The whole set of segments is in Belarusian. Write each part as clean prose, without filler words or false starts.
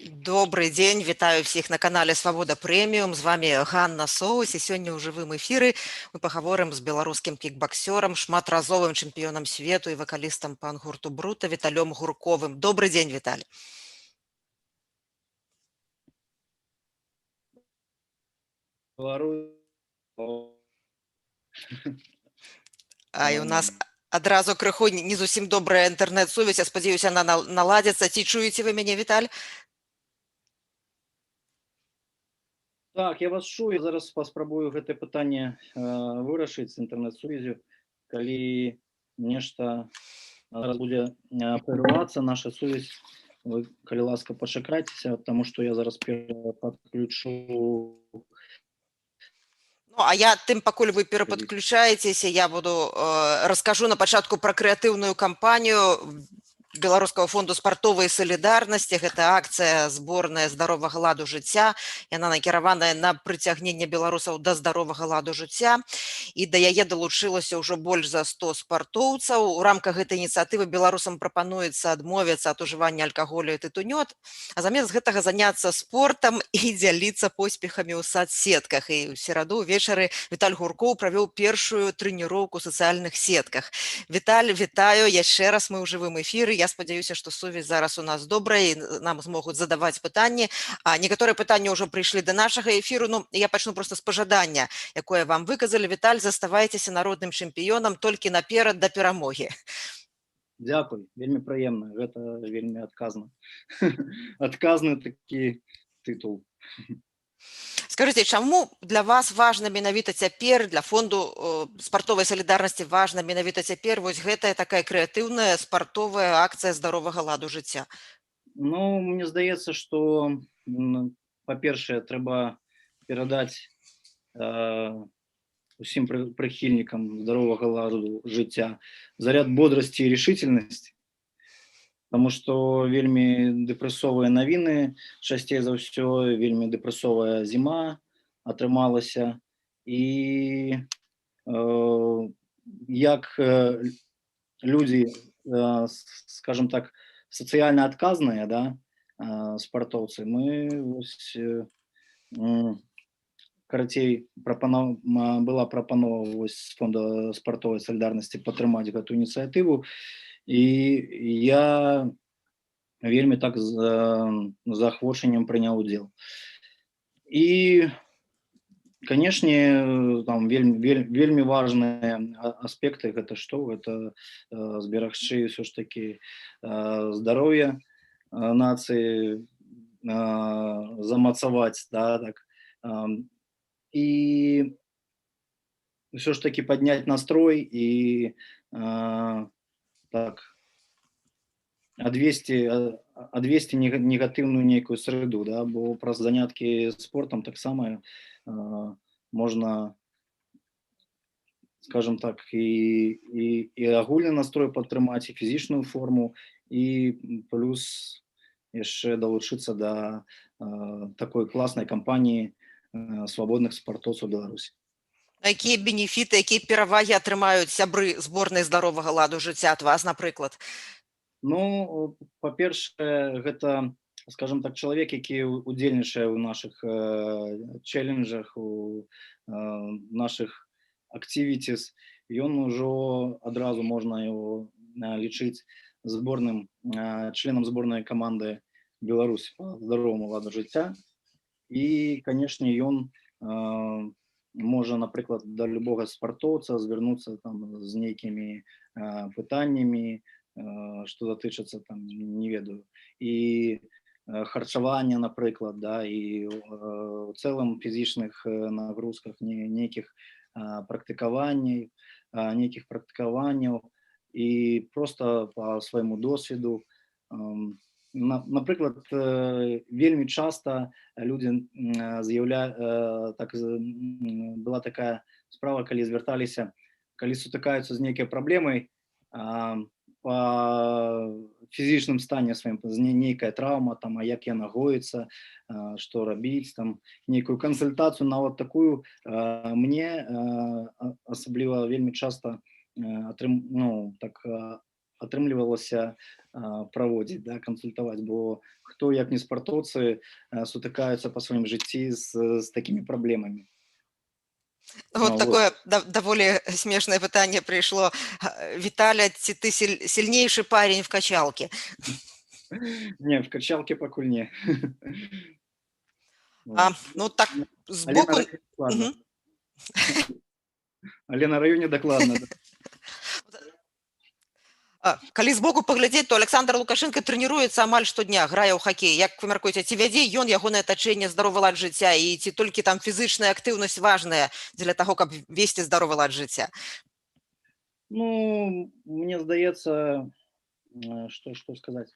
Добрый день, вітаю всіх на канале Свабода Прэміум. З вами Ганна Соус, і сёння ў жывым эфіры мы пагаворым з беларускім кікбаксёрам, шматразовым чэмпіёнам свету і вакалістам пан-гурту Брута Віталём Гурковым. Добрый дзень, Віталь. І у нас адразу крыху не зусім добрая інтэрнэт-сувязь. Я спадзяюся, яна наладзіцца. Ці чуеце вы мяне, Віталь? Так, я вас чую. Зараз паспрабую гэтае пытанне вырашыць з інтэрнэт-сувязю. Калі нешта зараз будзе прерывацца, наша сувязь, вы, калі ласка, пачакайцеся, таму што я зараз падключу. Ну, а я тым, пакуль вы перападключаецеся, я буду раскажу на пачатку пра крэатыўную кампанію Беларускага фонду спартовай салідарнасці. Гэта акцыя зборная здаровага ладу жыцця. Яна накіраваная на прыцягненне беларусаў да здаровага ладу жыцця. І да яе далучылася ўжо больш за 100 спартоўцаў. У рамках гэтай ініцыятывы беларусам прапануецца адмовіцца ад ужывання алкаголю і тытуню, а замест гэтага заняцца спортам і дзяліцца поспехамі ў сацсетках. І ў сераду ўвечары Віталь Гуркоў правёў першую трэніроўку ў сацыяльных сетках. Віталь, вітаю яшчэ раз, мы ў жывым эфіры. Я спадзяюся, што сувязь зараз у нас добрая, і нам змогуць задаваць пытанні. А некаторыя пытанні ўжо прыйшлі да нашага эфіру. Ну, я пачну проста з пажадання, якое вам выказалі. Віталь, заставайцеся народным чэмпіёнам толькі наперад да перамогі. Дзякуй, вельмі прыемна, гэта вельмі адказна. Адказны такі тытул. Скажыце, чаму для вас важна менавіта цяпер, для фонду спартовай салідарнасці важна менавіта цяпер вось гэтая такая крэатыўная спартовая акцыя здаровага ладу жыцця? Ну, мне здаецца, што, па-першае, трэба перадаць усім прыхільнікам здаровага ладу жыцця заряд бодрасці і решительнасці, таму што вельмі дэпрэсовыя навіны, часцей за ўсё вельмі дэпрэсовая зіма атрымалася, і як людзі, скажем так, сацыяльна адказныя, да, спартоўцы, мы вось, карацей, была прапанова вось з фонда спартовай салідарнасці падтрымаць гэту ініцыятыву, і я вельмі так з заахвочаннем прыняў удзел. І, канешне, там вельмі важныя аспекты, гэта што? Гэта зберагчы ўсё ж такі здароўе нацыі, замацаваць, да, так, і ўсё ж такі падняць настрой і так адвесці негатыўную нейкую срэду, да, бо праз заняткі спортам таксама можна, скажем так, і агульны настрой падтрымаць, і фізічную форму, і плюс яшчэ далучыцца да такой класнай кампаніі свабодных спартоўцаў Беларусі. Якія бенефіты, якія перавагі атрымаюць сябры зборнай здаровага ладу жыцця ад вас, напрыклад? Ну, па-першае, гэта, скажем так, чалавек, які удзельнічае ў нашых челленджах, у нашых activities, ён ужо адразу можна яго лічыць членам зборнай каманды Беларусі па здароваму ладу жыцця. І, канешне, ён можа, напрыклад, да любога спартоўца звярнуцца там з нейкімі пытаннямі, што датычыцца, там, не ведаю, і харчавання, напрыклад, да, і ў цэлым фізічных нагрузках, нейкіх практыкаванняў, і проста па свайму досведу. Напрыклад, вельмі часта людзі была такая справа, калі звярталіся, калі сутыкаюцца з нейкай праблемай па фізічным стане сваім, нейкая траўма, там, а як яна гоіцца, што рабіць, там, нейкую кансультацыю, нават такую, мне асабліва вельмі часта атрымлівалася праводзіць, да, кансультаваць, бо хто як не спартоўцы сутыкаюцца па сваім жыцці з такімі праблемамі. Вот такое довольно смешное пытание пришло. Виталя, ты сильнейший парень в качалке? Не, в качалке пакуль не. Ну так, Але сбоку... на раёне дакладна. Калі збоку паглядзець, то Александр Лукашенко трэніруецца амаль штодня, грае ў хакей. Як вы мяркуеце, ці вядзе ён ягонае атачэнне здаровы лад жыцця, і ці толькі там фізычная актыўнасць важная дзеля таго, каб весці здаровы лад жыцця? Ну, мне здаецца, што сказаць.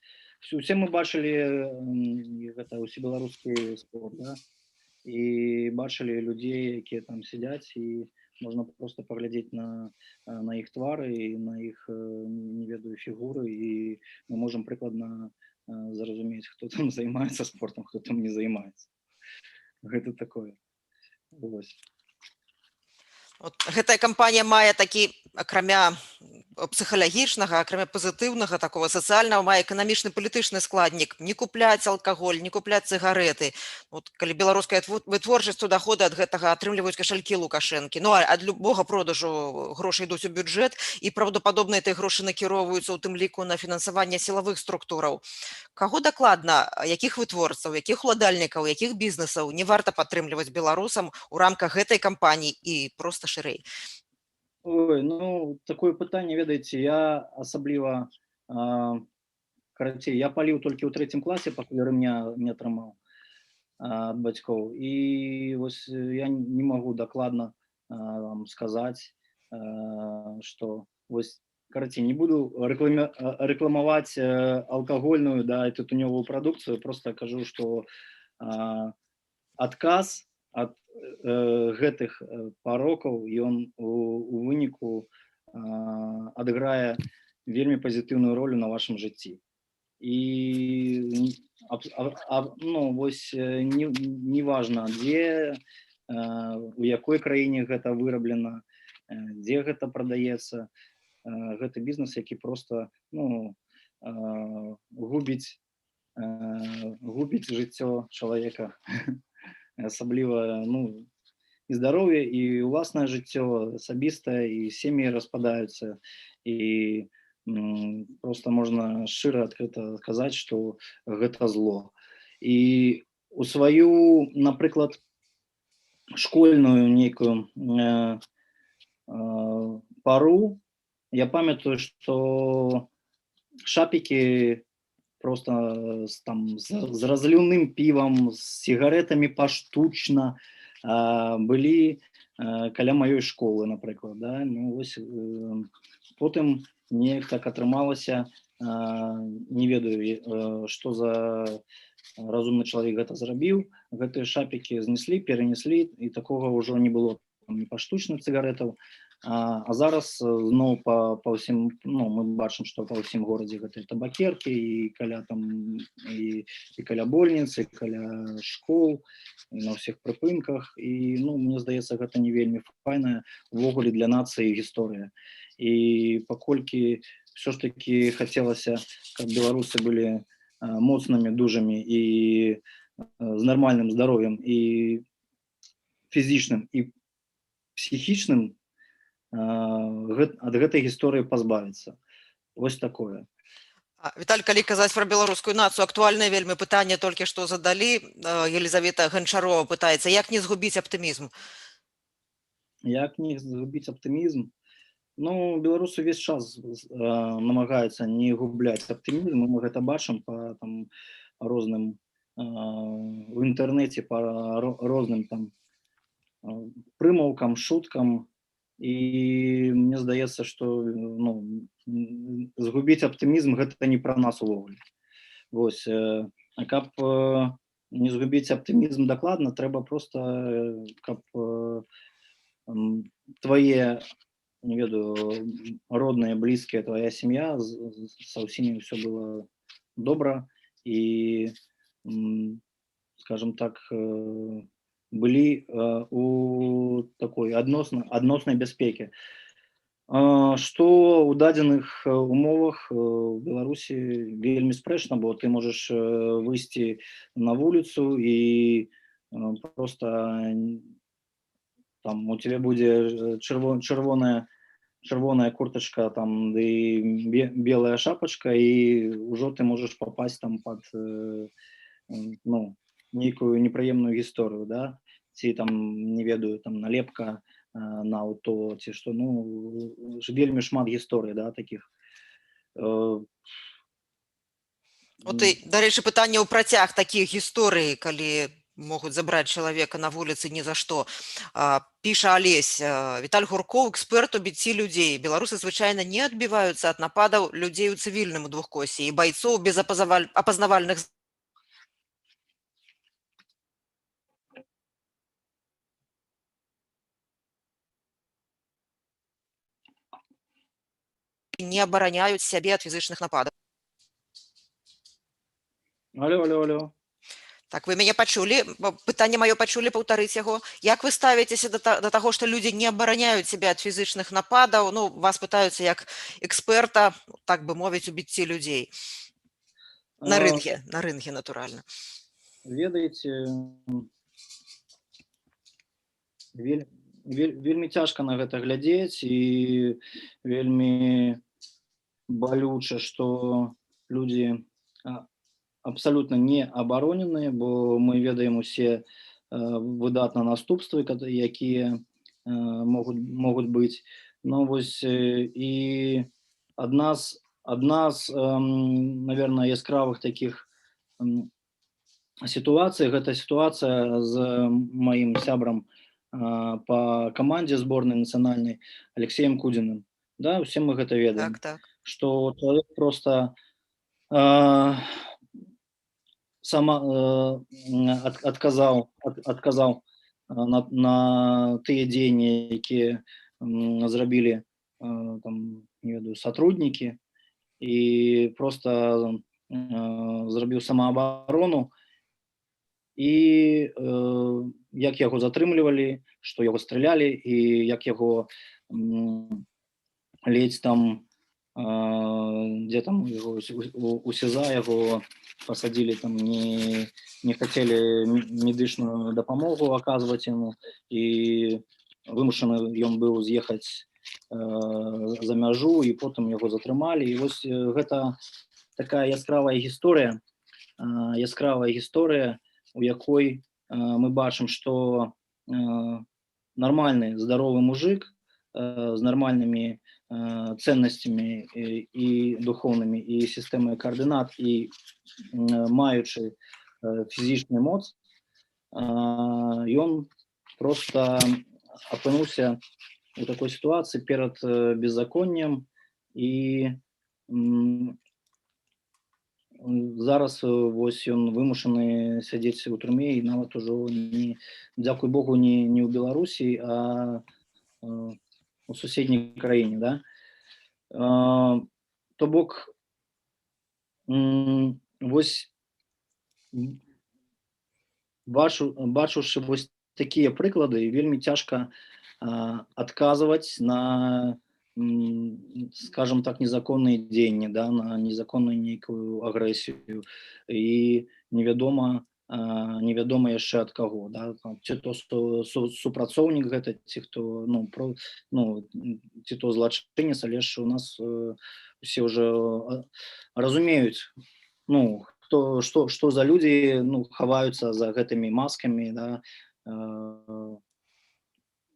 Усе мы бачылі гэта усебеларускі спорт, да? І бачылі людзей, якія там сядзяць, і можна проста паглядзець на іх твары і на іх, не ведаю, фігуры, і мы можам прыкладна зразумець, хто там займаецца спортом, хто там не займаецца. Гэта такое. Вось. Гэтая кампанія мае такі, акрамя псіхалагічнага, акрамя пазітыўнага, такого сацыяльнага, мае эканамічны палітычны складнік. Не купляць алкаголь, не купляць цыгарэты. Калі беларуская вытворчасць, то даходы ад гэтага атрымліваюць кашалькі Лукашэнкі. Ну, ад любога продажу грошы ідуць у бюджэт, і праўдападобна гэтыя грошы накіроўваюцца ў тым ліку на фінансаванне сілавых структураў. Каго дакладна, якіх вытворцаў, якіх уладальнікаў, якіх бізнесаў не варта падтрымліваць беларусам у рамках гэтай кампаніі і проста шырэй? Ой, ну, такое пытанне, ведаеце, я асабліва, карацей, я паліў толькі ў 3 класе, пакуль рэмня не атрымаў ад бацькоў. І вось я не магу дакладна сказаць, што вось, карацей, не буду рэкламаваць алкагольную, да, і тытунёвую прадукцыю, проста кажу, што адказ ад гэтых парокаў ён у выніку адыграе вельмі пазітыўную ролю на вашым жыцці. І ну, вось не важна, дзе, у якой краіне гэта выраблена, дзе гэта прадаецца. Гэта бізнес, які проста, ну, губіць жыццё чалавека. Асабліва, ну, і здароўе, і ўласнае жыццё асабістае, і сем'і распадаюцца, і проста можна шчыра адкрыта сказаць, што гэта зло. І у сваю, напрыклад, школьную нейкую пару я памятаю, што шапікі просто там з разліўным півам, з сігарэтамі паштучна былі каля маёй школы, напрыклад, да? Ну, вось, потым неяк так атрымалася, не ведаю, што за разумны чалавек гэта зрабіў, гэтыя шапікі знеслі, перанеслі, і такога ўжо не было, ні паштучных цыгарэтаў. А зараз зноў па ўсім, ну, мы бачым, што па ўсім горадзе гэтыя табакеркі, і каля там, і каля больніц, і каля школ, і на ўсіх прыпынках. І, ну, мне здаецца, гэта не вельмі файная увогуле для нацыі гісторыя. І паколькі ўсё ж такі хацелася, каб беларусы былі моцнымі, дужымі і з нармальным здароўем, і фізічным, і псіхічным, ад гэтай гісторыі пазбавіцца. Вось такое. Віталь, калі казаць пра беларускую нацыю, актуальнае вельмі пытанне толькі што задалі. Елізавета Ганчарова пытаецца, як не згубіць аптымізм? Як не згубіць аптымізм? Ну, беларусы ўвесь час намагаюцца не губляць аптымізм, мы гэта бачым па там розным у інтэрнэце, па розным там прымаўкам, шуткам. І мне здаецца, што, ну, згубіць аптымізм гэта не пра нас увогуле. Вось, а каб не згубіць аптымізм дакладна, трэба проста, каб твае, не ведаю, родныя, блізкія, твая сям'я, са ўсімі ўсё было добра, і, скажем так, былі у такой адноснай бяспекі. Што ў дадзеных умовах у Беларусі вельмі спрэчна, бо ты можаш выйсці на вуліцу і просто там у тебе будзе чырвоная куртачка там ды белая шапачка, і ўжо ты можаш папасць там пад ну, нейкую непрыемную гісторыю, да? Ці там, не ведаю, там налепка на аўто, ці што, ну, вельмі шмат гісторый, да, такіх. От і, дарэчы, пытанне ў працяг такіх гісторый, калі могуць забраць чалавека на вуліцы ні за што. Піша Алесь, Віталь Гуркоў, эксперт у біцці людзей. Беларусы звычайна не адбіваюцца ад нападаў людзей у цывільным двухкосе і байцоў без апазнавальных не абараняюць сябе ад фізычных нападаў. Алло. Так, вы мяне пачулі? Пытанне маё пачулі, паўтарыць яго. Як вы ставіцеся да таго, што людзі не абараняюць сябе ад фізычных нападаў? Ну, вас пытаюцца як эксперта, так бы мовіць, у біцці людзей. На рынге, натуральна. Ведаеце, вельмі цяжка на гэта глядзець, і вельмі балюча, што людзі абсалютна не абароненыя, бо мы ведаем усе выдатна наступствы, якія могуць быць. Ну вось, і адна з наверное, яскравых такіх сітуацый, гэта сітуацыя з маім сябрам по камандзе зборнай нацыянальнай Алексеем Кудзіным. Да, усе мы гэта ведаем. Так. Што чалавек просто адказаў на тыя дзеянні, якія зрабілі там, не ведаю, сотруднікі, і просто зрабіў самаабарону, і як яго затрымлівалі, што яго стралялі, і як яго ледзь там, дзе там у СІЗА яго пасадзілі, там не хацелі медычную дапамогу аказваць яму, і вымушаны ён быў з'ехаць за мяжу, і потым яго затрымалі. І вось гэта такая яскравая гісторыя, у якой мы бачым, што нармальны, здаровы мужик з нармальнымі ценностями і духовнымі, і сістэмай координат, і маючы фізічны моц, ён просто апынуўся у такой сітуацыі перад беззаконнем, і зараз вось ён вымушаны сядзець у турме, і нават ужо, дзякуй Богу, не ў Беларусі, а у суседняй краіне, да? То бок, вось, бачучы вось такія прыклады, вельмі цяжка адказваць на, скажем так, незаконныя дзеянні, да, на незаконную нейкую агрэсію, і невядома яшчэ ад каго, да, ці то супрацоўнік гэта, ці хто, ці то злачынец, але ж у нас усе ўжо разумеюць, што за людзі хаваюцца за гэтымі маскамі, да.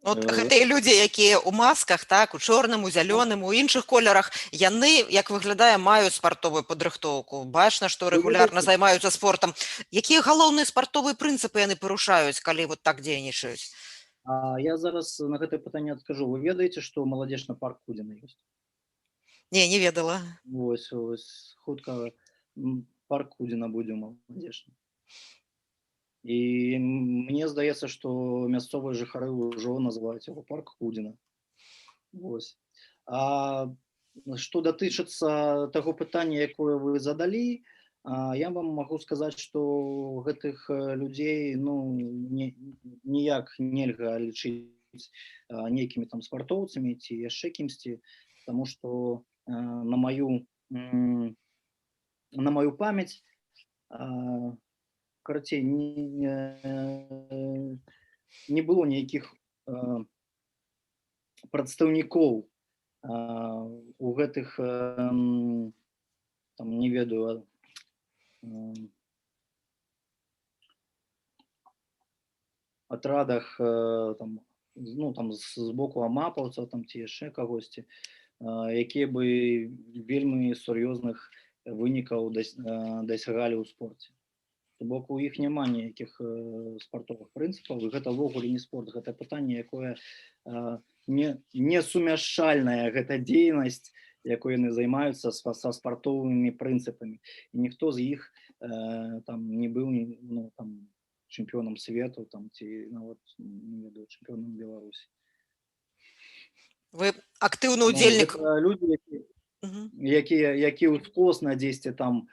От гэтыя людзі, якія ў масках, так, у чорным, у зялёным, у іншых колерах, яны, як выглядае, маюць спартовую падрыхтоўку. Бачна, што рэгулярна займаюцца спортам. Якія галоўныя спартовыя прынцыпы яны парушаюць, калі вот так дзейнічаюць? Я зараз на гэтае пытанне адкажу. Вы ведаеце, што маладзечны парк Кудзіна ёсць? Не ведала. Вось, хутка парк Кудзіна будзе маладзечны. І мне здаецца, што мясцовыя жыхары ўжо называюць яго парк Кудзіна. Вось. А што датычыцца таго пытання, якое вы задалі, я вам магу сказаць, што гэтых людзей ніяк нельга лічыць нейкімі там спартоўцамі ці яшчэ кімсьці, таму што на маю памяць, карацей, не было ніякіх прадстаўнікоў у гэтых, там, не ведаю, атрадах, там, ну, там, з боку амапаўцаў там, ці яшчэ кагосьці, якія бы вельмі сур'ёзных вынікаў дасягалі ў спорце. То бок у іх няма ніякіх спартовых прынцыпаў, і гэта ўвогуле не спорт, гэта пытанне, якое не сумяшчальная гэта дзейнасць, якой яны займаюцца са спартовымі прынцыпамі. І ніхто з іх там не быў, ну, там, чэмпіёнам свету там, ці нават, не ведаю, чэмпіёнам Беларусі. Вы актыўны Ну, удзельнік. гэта людзі, які ўскосна дзесьці там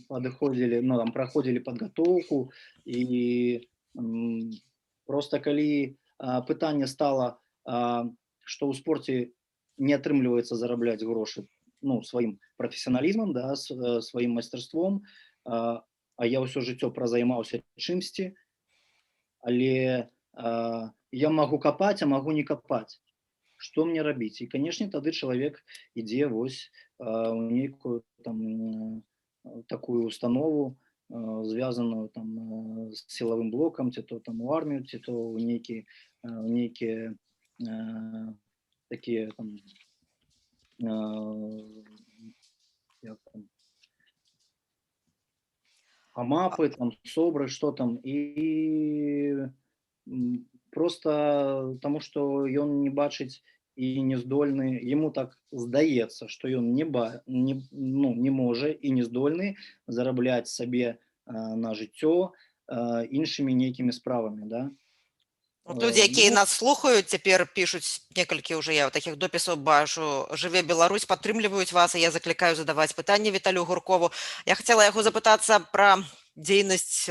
падыходзілі, ну, там, праходзілі падгатоўку, і проста калі пытанне стала, што ў спорце не атрымліваецца зарабляць грошы, ну, сваім прафесіяналізмам, да, сваім майстэрством, а я ўсё жыццё празаймаўся чымсьці, але я магу капаць, а магу не капаць. Што мне рабіць? І, канешне, тады чалавек ідзе вось у нейкую там такую установу, звязаную там з сілавым блокам, ці то там у армію, ці то ў нейкія такія там, як там, амапы, там, собры, што там, і просто таму, што ён не бачыць і не здольны, яму так здаецца, што ён не можа і не здольны зарабляць сабе на жыццё іншымі нейкімі справамі, да? Людзі, якія нас слухаюць, цяпер пішуць некалькі ўжо, я такіх допісаў бачу, «Жыве Беларусь», падтрымліваюць вас, і я заклікаю задаваць пытанні Віталію Гуркову. Я хацела яго запытацца пра дзейнасць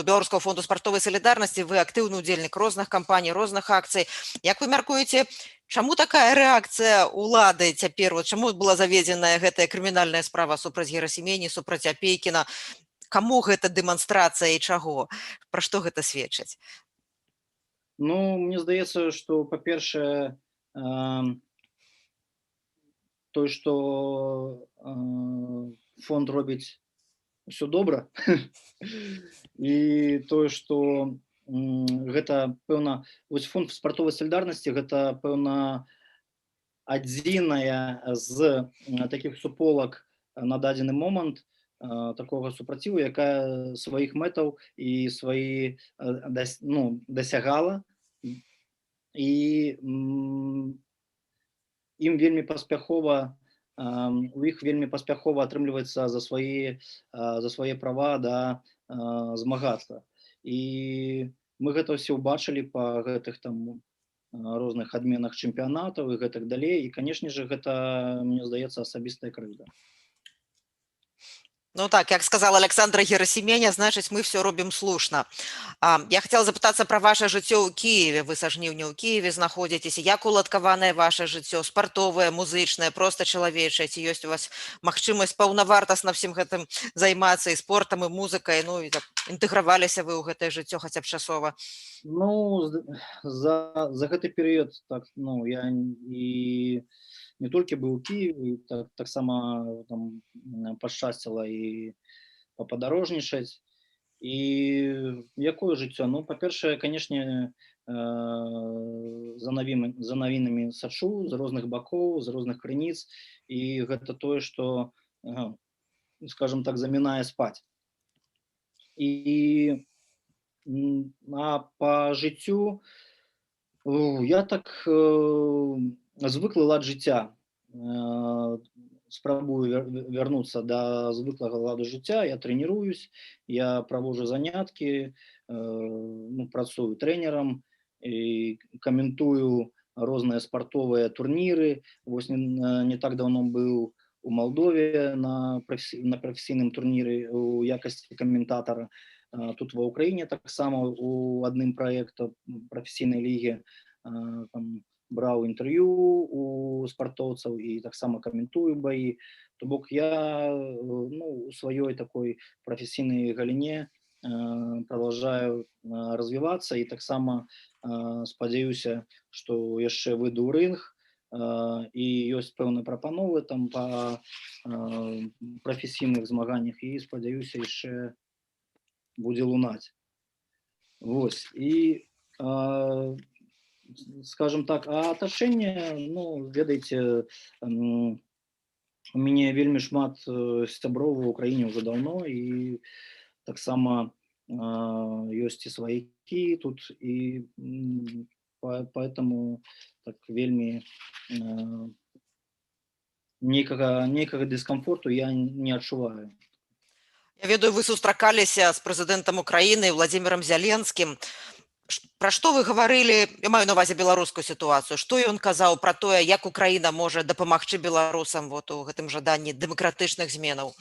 Беларускага фонду спартовай салідарнасці. Вы актыўны ўдзельнік розных кампаній, розных акцый. Як вы мяркуеце, чаму такая рэакцыя ўлады цяпер? Чаму была заведзеная гэтая крымінальная справа супраць Герасімені, супраць Апейкіна? Каму гэта дэманстрацыя і чаго? Пра што гэта сведчыць? Ну, мне здаецца, што, па-першае, той, што фонд робіць усё добра, і тое, што гэта, пэўна, вось фонд спартовай салідарнасці, гэта, пэўна, адзіная з такіх суполак на дадзены момант такога супраціву, якая сваіх мэтаў і дасягала, і ім вельмі паспяхова, у іх вельмі паспяхова атрымліваецца за свае права, да, змагацца. І мы гэта ўсе ўбачылі па гэтых там розных адменах чэмпіянатаў і гэтак далей, і, канешне же, гэта, мне здаецца, асабістая крыўда. Ну так, як сказала Александра Герасіменя, значыць, мы все робім слушна. Я хацела запытацца пра ваша жыццё ў Кіеве. Вы са жніўня ў Кіеве знаходзіцеся. Як уладкаванае ваше жыццё? Спартовае, музычнае, проста чалавечае? Ці ёсць у вас магчымасць паўнавартасна всім гэтым займацца і спортам, і музыкай? Ну, і так, інтэграваліся вы ў гэтае жыццё хаця б часова? Ну, за гэты перыяд, так, ну, я і не толькі быў у Кіеве, таксама там пашчасціла і пападарожнічаць. І якое жыццё? Ну, па-першае, канешне, за навінамі сачу з розных бакоў, з розных крыніц, і гэта тое, што, скажем так, замінае спаць. І па жыццю я так звыклы лад жыцця. Спрабую вярнуцца да звыклага ладу жыцця, я трэніруюсь, я праводжу заняткі, ну, працую трэнерам, і каментую розныя спартовыя турніры. Вось не так даўно быў у Молдове на професійному турнірі у якості коментатора. Тут в Україні так само у одним проєкту професійної ліги там брав інтерв'ю у спортовців і так само коментую бої. Тобто я у своїй такій професійній галині продовжую розвиватися і так само сподіваюся, що яшчэ выйду ў рынг і ёсць пэўныя прапановы там па прафесійных змаганнях і спадзяюся яшчэ будзе лунаць. Вось і скажем так, а атачэнне, ведаеце, у мяне вельмі шмат сяброў в Украіне ўжо даўно і таксама ёсць і сваякі тут і поэтому так вельмі нейкага дыскамфорту я не адчуваю. Я ведаю, вы сустракаліся з прэзідэнтам Украіны Владзімірам Зяленскім. Пра што вы гаварылі, я маю на ўвазе беларускую сітуацыю, што ён казаў пра тое, як Украіна можа дапамагчы беларусам вот у гэтым жаданні дэмакратычных зменаў?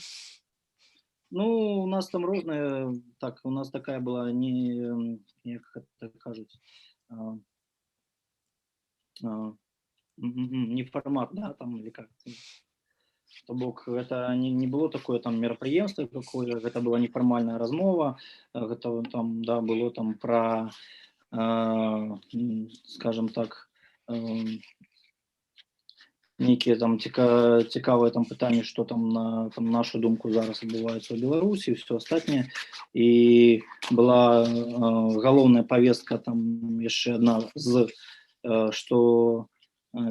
У нас там розныя, так, у нас такая была як это кажуць, неформат, да, там, или как. То бок, гэта не было такое там мерапрыемства какое, гэта была неформальная размова, гэта там, да, было там пра, скажем так, нейкія там цікавыя там пытанні, што там на нашу думку зараз адбываецца ў Беларусі і ўсё астатняе. І была галоўная павестка там яшчэ адна што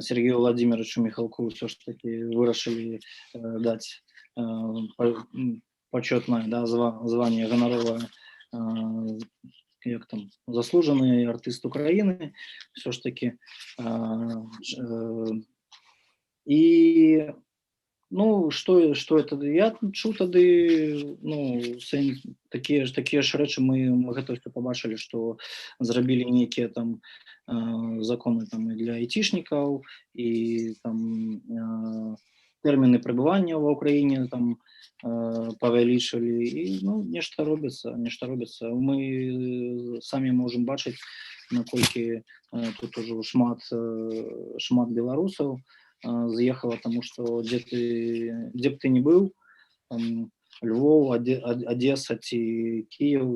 Сергею Владимировичу Михалкову все ж таки вырашили дать почетное, да, звание гоноровое, как там, заслуженный артист Украины, все ж таки. И что это? Я чуў тады, такія ж рэчы мы гэта ўсё пабачылі, што зрабілі нейкія там законы там і для айцішнікаў, і там тэрміны пребывання ва ўкраіне там павялічылі, і нешта робіцца. Мы самі можам бачыць, наколькі тут ужо шмат беларусаў з'ехала, тому што дзе б ты не быў, там, Львов, Одесса ці Киев,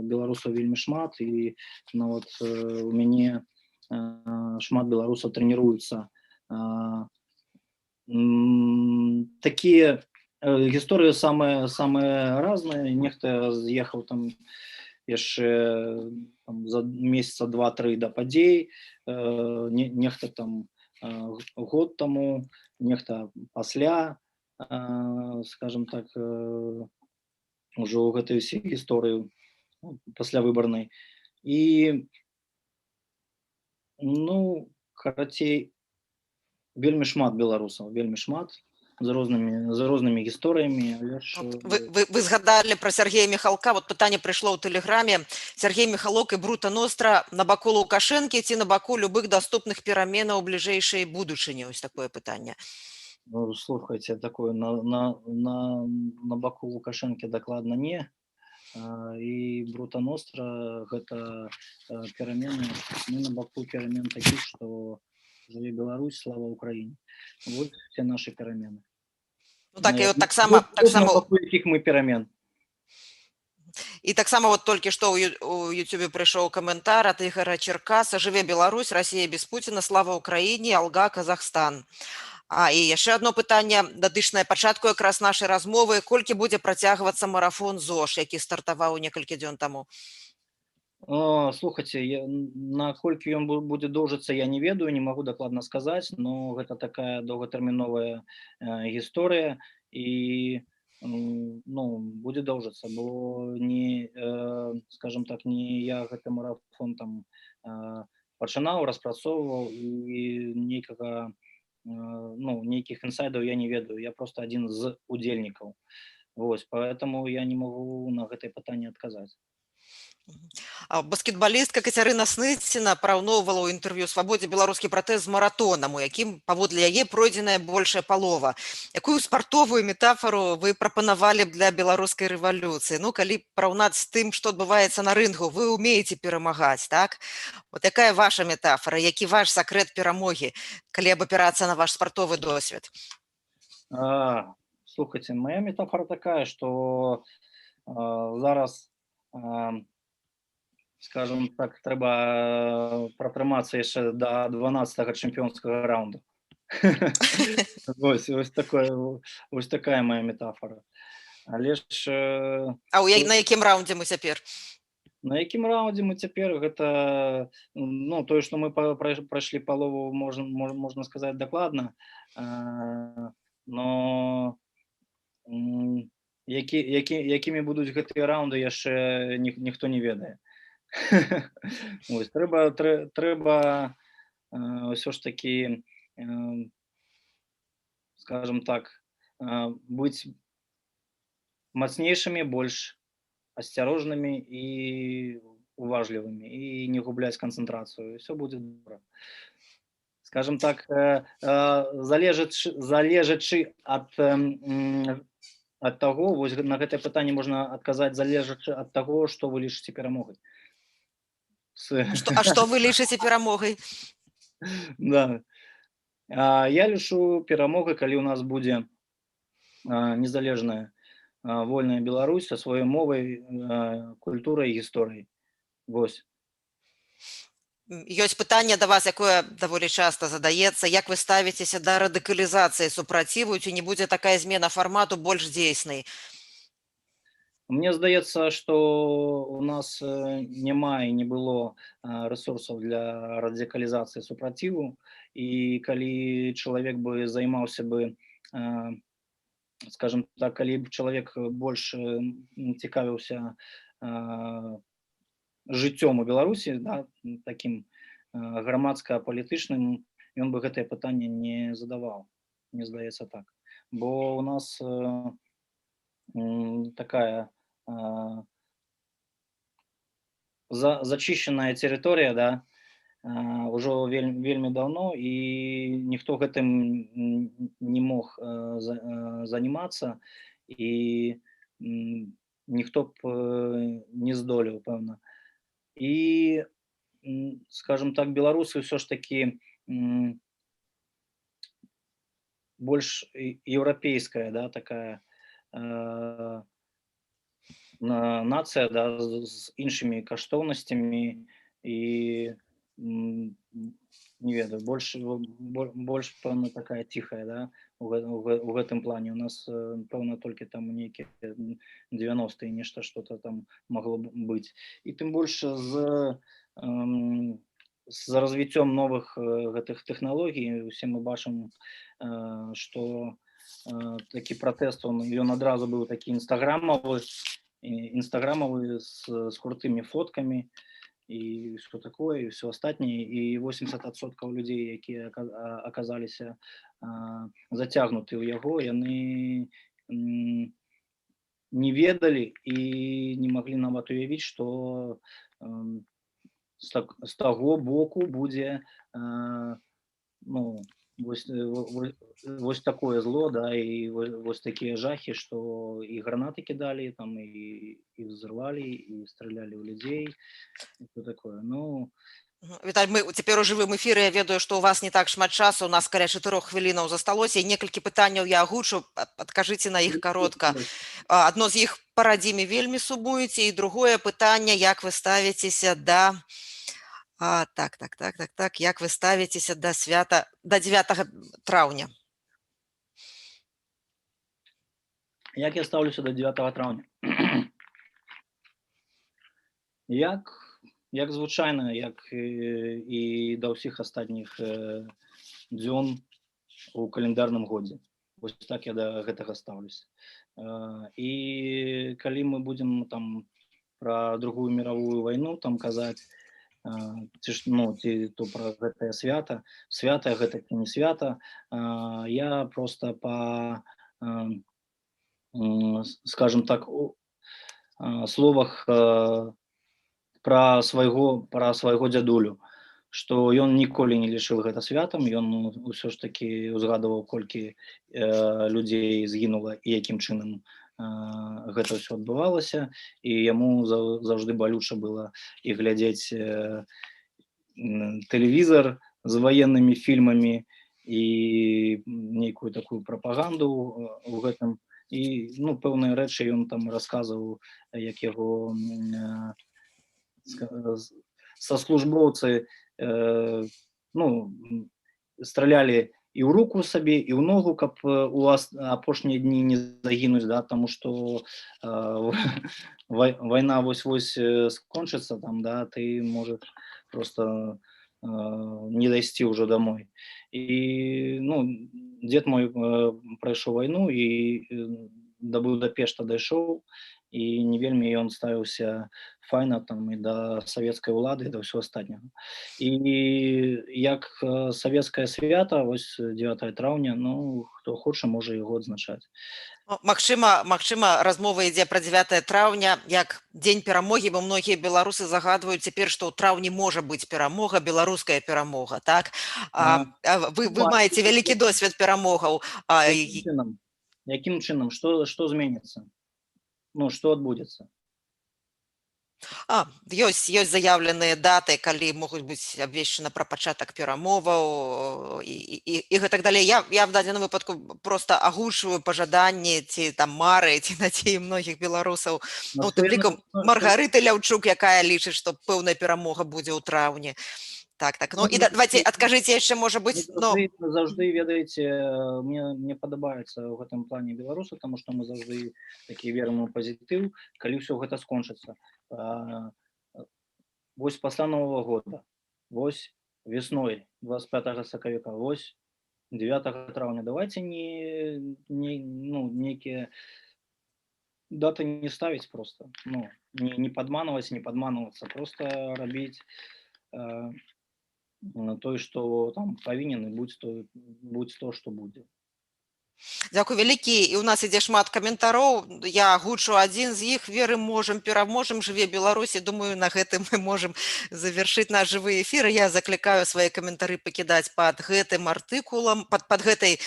беларусаў вельмі шмат, і нават у мяне шмат беларусаў трэніруюцца. Такія гісторыі самыя разныя. Нехта з'ехаў там яшчэ за месяца 2-3 да падзей, нехта там год таму, нехта пасля, скажем так, ужо ў гэтай усей гісторыі паслявыбарнай. І карацей, вельмі шмат беларусаў, вельмі шмат, з рознымі гісторыямі. Вы згадалі пра Сергея Михалка, вот пытанне прыйшло ў тэлеграме. Сергей Михалок і Брута Ностра на баку Лукашэнкі ці на баку любых даступных пераменаў у бліжэйшай будучыні? Ось такое пытанне. Слухайце, такое на баку Лукашэнкі дакладна не. І Брута Ностра гэта перамены, мы на баку перамен такіх, што жыве Беларусь, слава Украіне. Вот все наши перамены. Так, і таксама якіх мы перамен. І таксама вот толькі што у Ютубе прыйшоў каментар ад Ігора Черкаса: «Жыве Беларусь, Расія без Пуціна, слава Украіне, Алга, Казахстан». І яшчэ адно пытанне, датычнае пачатку якраз нашай размовы. Колькі будзе працягвацца марафон ЗОЖ, які стартаваў некалькі дзён таму? Слухайце, наколькі ён будзе доўжыцца, я не ведаю, не магу дакладна сказаць, но гэта такая доўгатэрміновая гісторыя і будзе доўжыцца, бо скажем так, не я гэты марафон там пачынаў, распрацоўваў, і нейкіх інсайдаў я не ведаю, я просто адзін з удзельнікаў. Вось, поэтому я не магу на гэтае пытанне адказаць. Баскетбалістка Кацярына Сныціна параўноўвала ў інтэрв'ю «Свабодзе» беларускі пратэз з маратонам, у якім, паводле яе, пройдзеная большая палова. Якую спартовую метафору вы прапанавалі б для беларускай рэвалюцыі? Ну, калі параўнаць з тым, што адбываецца на рынгу, вы ўмееце перамагаць, так? Вот якая ваша метафора, які ваш сакрэт перамогі, калі абапірацца на ваш спартовы досвед? Слухайте, моя метафора такая, что зараз, скажем так, трэба пратрымацца яшчэ до 12-го чэмпіёнскага раунда. Вось такая моя метафора. Але ж На якім раўндзе мы цяпер? на якім раўндзе мы цяпер, гэта тое, што мы прайшлі палову, можна сказаць дакладна, но якімі будуць гэтыя раўнды, яшчэ ніхто не ведае. Вось, трэба ўсё ж такі, скажем так, быць мацнейшымі, больш асцярожнымі і уважлівымі, і не губляць канцэнтрацыю. Усё будзе добра. Скажем так, залежачы ад таго, вось на гэтае пытанне можна адказаць, залежачы ад таго, што вы лічыце перамогай. А што вы лічыце перамогай? Да. Я лічу перамогай, калі ў нас будзе незалежная вольная Беларусь са сваёй мовай, культурай і гісторыяй. Вось. Ёсць пытанне да вас, якое даволі часта задаецца. Як вы ставіцеся да радыкалізацыі супраціву, ці не будзе такая змена фармату больш дзейснай? Мне здаецца, што у нас няма і не было рэсурсаў для радыкалізацыі супраціву, і калі чалавек бы займаўся бы, скажем так, калі б чалавек больш цікавіўся жыццём у Беларусі, да, такім грамадска-палітычным, ён бы гэтае пытанне не задаваў. Мне здаецца так. Бо у нас такая зачышчаная тэрыторыя, да, ўжо вельмі даўно, і ніхто гэтым не мог занімацца, і ніхто б не здолеў, пэўна. І, скажем так, беларусы ўсё ж такі больш еўрапейская, да, такая нацыя, да, з іншымі каштоўнасцямі, і не ведаю, больш, пэўна, такая ціхая, да, у гэтым плане. У нас, пэўна, толькі там нейкія 90-е нешта што-то там магло быць. І тым больш з развіццём новых гэтых тэхналогій усе мы бачым, што такі пратэст, ён адразу быў такі інстаграмавы з крутымі фоткамі, і ўсё такое, і ўсё астатняе, і 80% людзей, якія аказаліся зацягнуты ў яго, яны не ведалі і не маглі нават уявіць, што з таго боку будзе вось такое зло, да, і вось такія жахі, што і гранаты кідалі, там, і взрывалі, і стралялі ў людзей, і то такое. Віталь, мы цяпер у жывым эфіры, я ведаю, што ў вас не так шмат часу, у нас каля 4 хвілінаў засталося, і некалькі пытанняў я агучу, адкажыце на іх каротка. Адно з іх: па радзіме вельмі сумуеце, і другое пытанне: як вы ставіцеся да... як вы ставіцеся да свята, да 9 траўня? Як я ставлюся до 9 траўня? Як звычайна, як і да ўсіх астатніх дзён у календарным годзе. Вось так я да гэтага ставлюся. І калі мы будзем там пра Другую мировую вайну там казаць, ці то пра гэтае свята, святае гэта ці не свята, я проста па, скажем так, словах пра свайго дзядулю, што ён ніколі не лічыў гэта святам, ён ўсё ж такі узгадываў, колькі людзей згінула і якім чынам гэта ўсё адбывалася, і яму заўжды балюча было і глядзець тэлевізор з ваеннымі фільмамі і нейкую такую прапаганду ў гэтым. І ну, пэўныя рэчы ён там расказваў, як яго саслужбоўцы ну, стралялі і ў руку сабе, і ў ногу, каб у апошнія дні не загінуць, да, таму што вайна вось-вось скончыцца, там, да, ты можаш просто не дайсці ўжо домой. І ну, дзед мой прайшоў вайну і да Будапешта дайшоў, і не вельмі ён ставіўся файна там і да савецкай улады, і да ўсё астатняга. І як савецкае свята, вось 9 траўня, ну, хто хоча, можа яго адзначаць. Магчыма, размова ідзе пра 9 траўня як дзень перамогі, бо многія беларусы загадваюць цяпер, што ў траўні можа быць перамога, беларуская перамога, так? Вы маеце вялікі досвед перамогаў. Якім чынам? Што зменіцца? Ну, што адбудзецца? Ёсць заяўленыя даты, калі могуць быць абвешчана пра пачатак перамоваў і гэтак далей. Я в дадзеным выпадку проста агучваю пажаданні ці там мары, ці надзеі многіх беларусаў. Ну, тым лікам Маргарыты Ляўчук, якая лічыць, што пэўная перамога будзе ў траўні. Так. Ну, і давайте адкажыце яшчэ, можа быць... Заўжды, ведаеце, мне падабаецца ў гэтым плане беларусы, таму што мы заўжды такі верым у пазітыў, калі ўсё гэта скончыцца. Вось пасля Новага года, вось весной 25 сакавіка, вось 9 траўня. Давайте нейкія даты не ставіць просто. Ну, не падманваць, не падманвацца, просто рабіць той, што там павінен, і будь то, што будзе. Дзякуй вялікі. І ў нас ідзе шмат каментароў. Я агучу адзін з іх. Верым, можам, пераможам, жыве Беларусь. Думаю, на гэтым мы можам завяршыць наш жывы эфір. Я заклікаю свае каментары пакідаць пад гэтым артыкулам, пад гэтым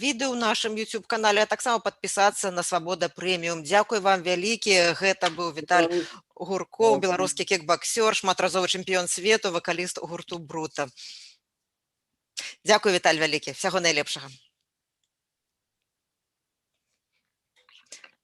відэо ў нашым YouTube-канале, а таксама падпісацца на Свабода Прэміум. Дзякуй вам вялікі. Гэта быў Віталь Гуркоў, беларускі кікбаксёр, шматразовы чэмпіён свету, вакаліст гурту Брута. Дзякуй, Віталь вялікі. Всяго найлепшага.